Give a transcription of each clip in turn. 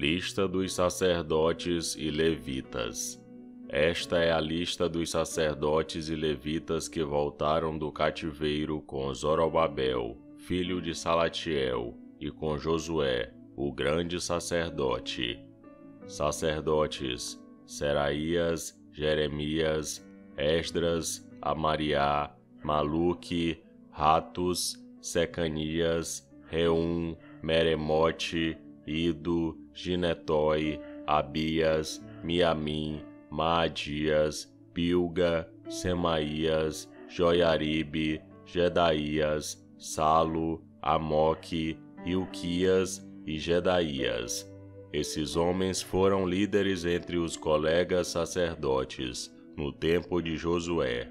Lista dos sacerdotes e levitas. Esta é a lista dos sacerdotes e levitas que voltaram do cativeiro com Zorobabel, filho de Salatiel, e com Josué, o grande sacerdote. Sacerdotes: Seraías, Jeremias, Esdras, Amariá, Maluque, Ratus, Secanias, Reum, Meremote, Ido, Ginetói, Abias, Miamim, Maadias, Bilga, Semaías, Joiaribe, Jedaías, Salo, Amoque, Hilquias e Jedaías. Esses homens foram líderes entre os colegas sacerdotes no tempo de Josué.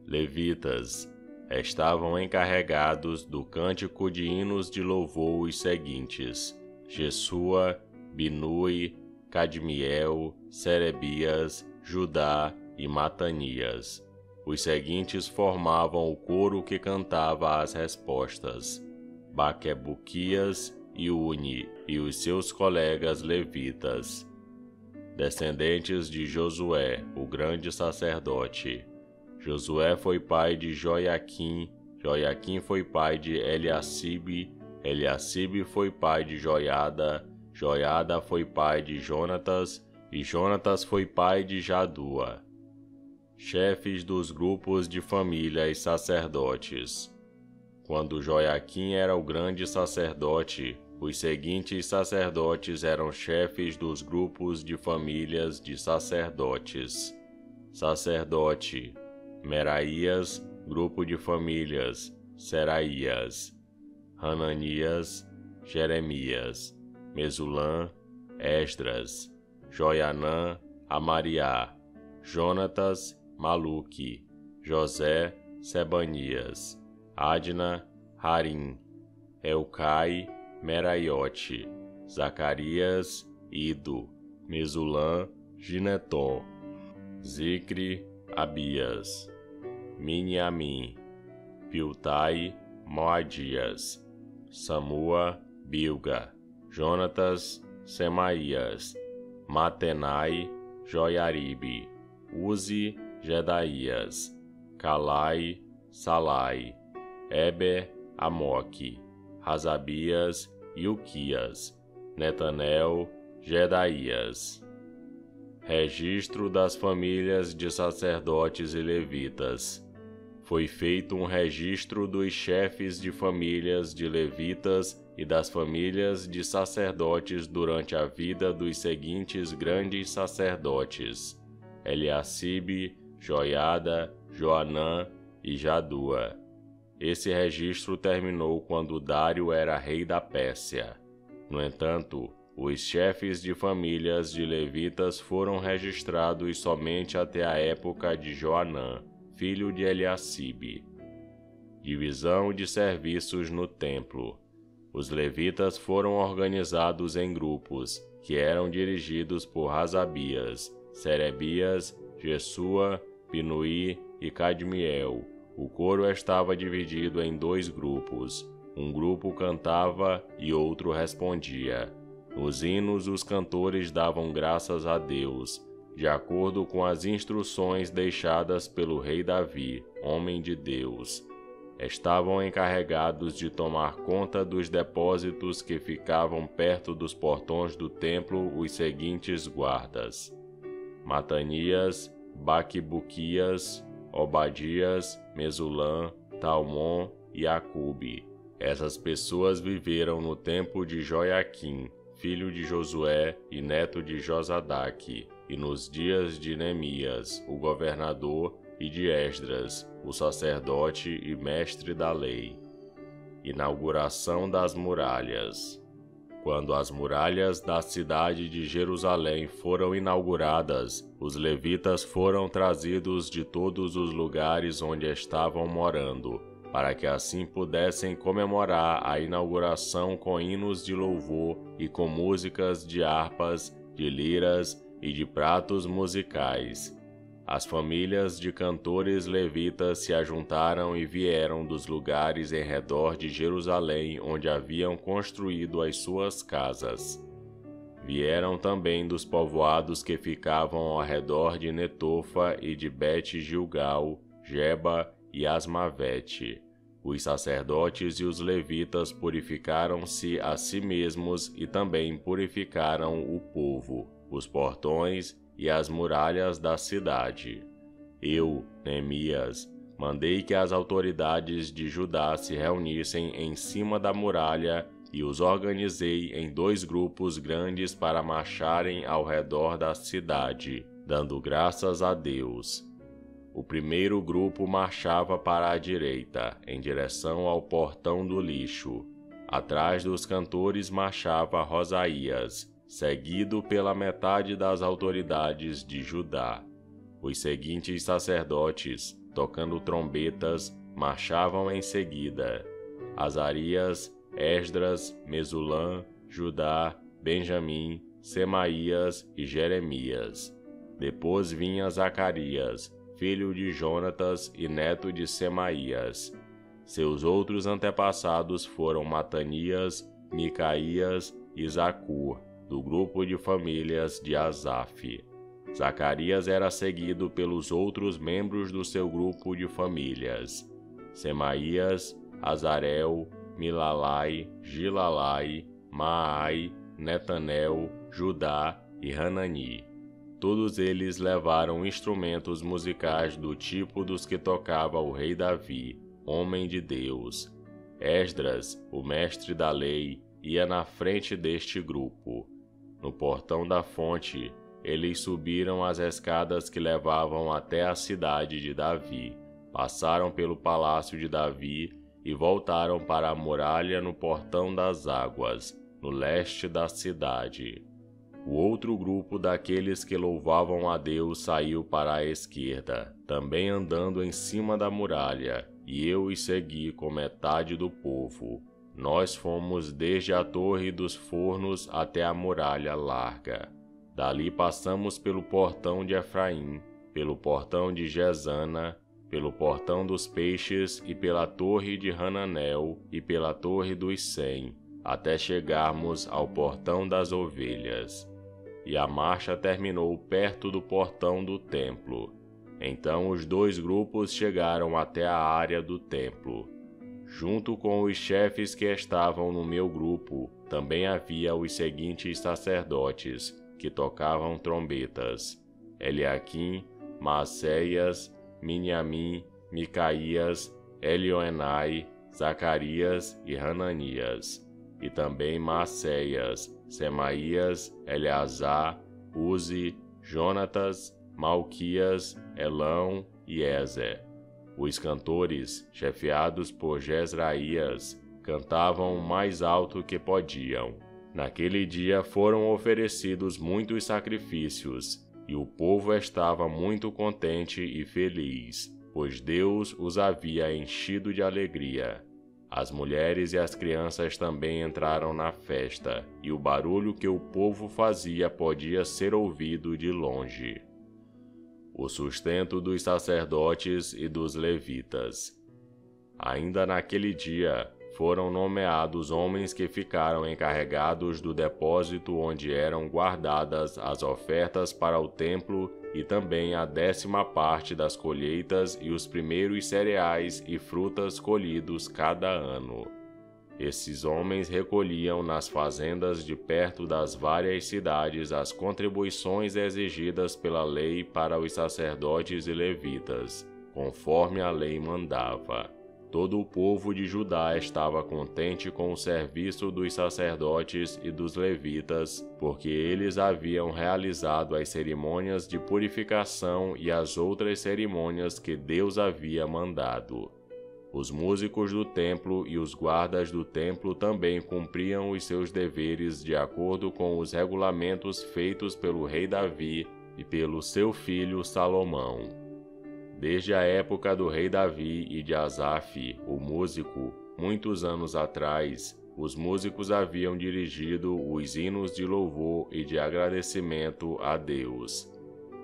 Levitas estavam encarregados do cântico de hinos de louvor os seguintes: Jesua, Binui, Cadmiel, Serebias, Judá e Matanias. Os seguintes formavam o coro que cantava as respostas: Baquebuquias e Uni e os seus colegas levitas. Descendentes de Josué, o grande sacerdote. Josué foi pai de Joiaquim, Joiaquim foi pai de Eliacibe, Eliacibe foi pai de Joiada, Joiada foi pai de Jonatas, e Jonatas foi pai de Jadua. Chefes dos grupos de família e sacerdotes. Quando Joiaquim era o grande sacerdote, os seguintes sacerdotes eram chefes dos grupos de famílias de sacerdotes. Sacerdote: Meraías, grupo de famílias, Seraías. Hananias, Jeremias. Mesulã, Esdras. Joianã, Amariá. Jonatas, Maluque. José, Sebanias. Adna, Harim. Elcai, Meraiote. Zacarias, Ido. Mesulã, Gineton. Zicre, Abias. Miniamim. Piltai, Moadias. Samua, Bilga. Jonatas, Semaías. Matenai, Joiaribe. Uzi, Jedaías. Calai, Salai. Eber, Amoque. Razabias, Ilquias. Netanel, Jedaías. Registro das famílias de sacerdotes e levitas. Foi feito um registro dos chefes de famílias de levitas e das famílias de sacerdotes durante a vida dos seguintes grandes sacerdotes: Eliacibe, Joiada, Joanã e Jadua. Esse registro terminou quando Dário era rei da Pérsia. No entanto, os chefes de famílias de levitas foram registrados somente até a época de Joanã, filho de Eliacibe. Divisão de serviços no templo. Os levitas foram organizados em grupos, que eram dirigidos por Razabias, Serebias, Jesua, Binuí e Cadmiel. O coro estava dividido em 2 grupos. Um grupo cantava e outro respondia. Nos hinos, os cantores davam graças a Deus, de acordo com as instruções deixadas pelo rei Davi, homem de Deus. Estavam encarregados de tomar conta dos depósitos que ficavam perto dos portões do templo os seguintes guardas: Matanias, Baquibuquias, Obadias, Mesulã, Talmon e Acube. Essas pessoas viveram no tempo de Joiaquim, filho de Josué e neto de Josadaque, e nos dias de Neemias, o governador, e de Esdras, o sacerdote e mestre da lei. Inauguração das muralhas. Quando as muralhas da cidade de Jerusalém foram inauguradas, os levitas foram trazidos de todos os lugares onde estavam morando, para que assim pudessem comemorar a inauguração com hinos de louvor e com músicas de harpas, de liras e de pratos musicais. As famílias de cantores levitas se ajuntaram e vieram dos lugares em redor de Jerusalém onde haviam construído as suas casas. Vieram também dos povoados que ficavam ao redor de Netofa e de Bet-Gilgal, Geba e Asmavete. Os sacerdotes e os levitas purificaram-se a si mesmos e também purificaram o povo, os portões e as muralhas da cidade. Eu, Neemias, mandei que as autoridades de Judá se reunissem em cima da muralha e os organizei em 2 grupos grandes para marcharem ao redor da cidade, dando graças a Deus. O primeiro grupo marchava para a direita, em direção ao portão do lixo. Atrás dos cantores marchava Rosaías, seguido pela metade das autoridades de Judá. Os seguintes sacerdotes, tocando trombetas, marchavam em seguida: Azarias, Esdras, Mesulã, Judá, Benjamim, Semaías e Jeremias. Depois vinha Zacarias, filho de Jonatas e neto de Semaías. Seus outros antepassados foram Matanias, Micaías e Zacur, do grupo de famílias de Asaf. Zacarias era seguido pelos outros membros do seu grupo de famílias: Semaías, Azarel, Milalai, Gilalai, Maai, Netanel, Judá e Hanani. Todos eles levaram instrumentos musicais do tipo dos que tocava o rei Davi, homem de Deus. Esdras, o mestre da lei, ia na frente deste grupo. No portão da fonte, eles subiram as escadas que levavam até a cidade de Davi, passaram pelo palácio de Davi e voltaram para a muralha no portão das águas, no leste da cidade. O outro grupo daqueles que louvavam a Deus saiu para a esquerda, também andando em cima da muralha, e eu os segui com metade do povo. Nós fomos desde a Torre dos Fornos até a muralha larga. Dali passamos pelo portão de Efraim, pelo portão de Gesana, pelo portão dos peixes e pela torre de Hananel e pela torre dos 100, até chegarmos ao portão das ovelhas. E a marcha terminou perto do portão do templo. Então os 2 grupos chegaram até a área do templo. Junto com os chefes que estavam no meu grupo, também havia os seguintes sacerdotes, que tocavam trombetas: Eliaquim, Maacéias, Miniamim, Micaías, Elioenai, Zacarias e Hananias, e também Maacéias, Semaías, Eleazar, Uzi, Jonatas, Malquias, Elão e Ezer. Os cantores, chefiados por Jezraías, cantavam o mais alto que podiam. Naquele dia foram oferecidos muitos sacrifícios, e o povo estava muito contente e feliz, pois Deus os havia enchido de alegria. As mulheres e as crianças também entraram na festa, e o barulho que o povo fazia podia ser ouvido de longe. O sustento dos sacerdotes e dos levitas. Ainda naquele dia, foram nomeados homens que ficaram encarregados do depósito onde eram guardadas as ofertas para o templo e também a 10ª parte das colheitas e os primeiros cereais e frutas colhidos cada ano. Esses homens recolhiam nas fazendas de perto das várias cidades as contribuições exigidas pela lei para os sacerdotes e levitas, conforme a lei mandava. Todo o povo de Judá estava contente com o serviço dos sacerdotes e dos levitas, porque eles haviam realizado as cerimônias de purificação e as outras cerimônias que Deus havia mandado. Os músicos do templo e os guardas do templo também cumpriam os seus deveres de acordo com os regulamentos feitos pelo rei Davi e pelo seu filho Salomão. Desde a época do rei Davi e de Asaf, o músico, muitos anos atrás, os músicos haviam dirigido os hinos de louvor e de agradecimento a Deus.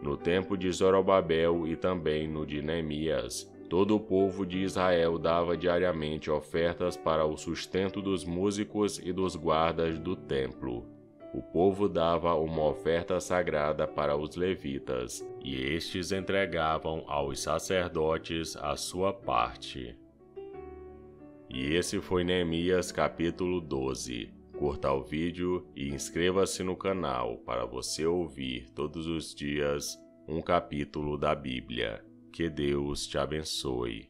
No tempo de Zorobabel e também no de Neemias, todo o povo de Israel dava diariamente ofertas para o sustento dos músicos e dos guardas do templo. o povo dava uma oferta sagrada para os levitas, e estes entregavam aos sacerdotes a sua parte. E esse foi Neemias capítulo 12. Curta o vídeo e inscreva-se no canal para você ouvir todos os dias um capítulo da Bíblia. Que Deus te abençoe.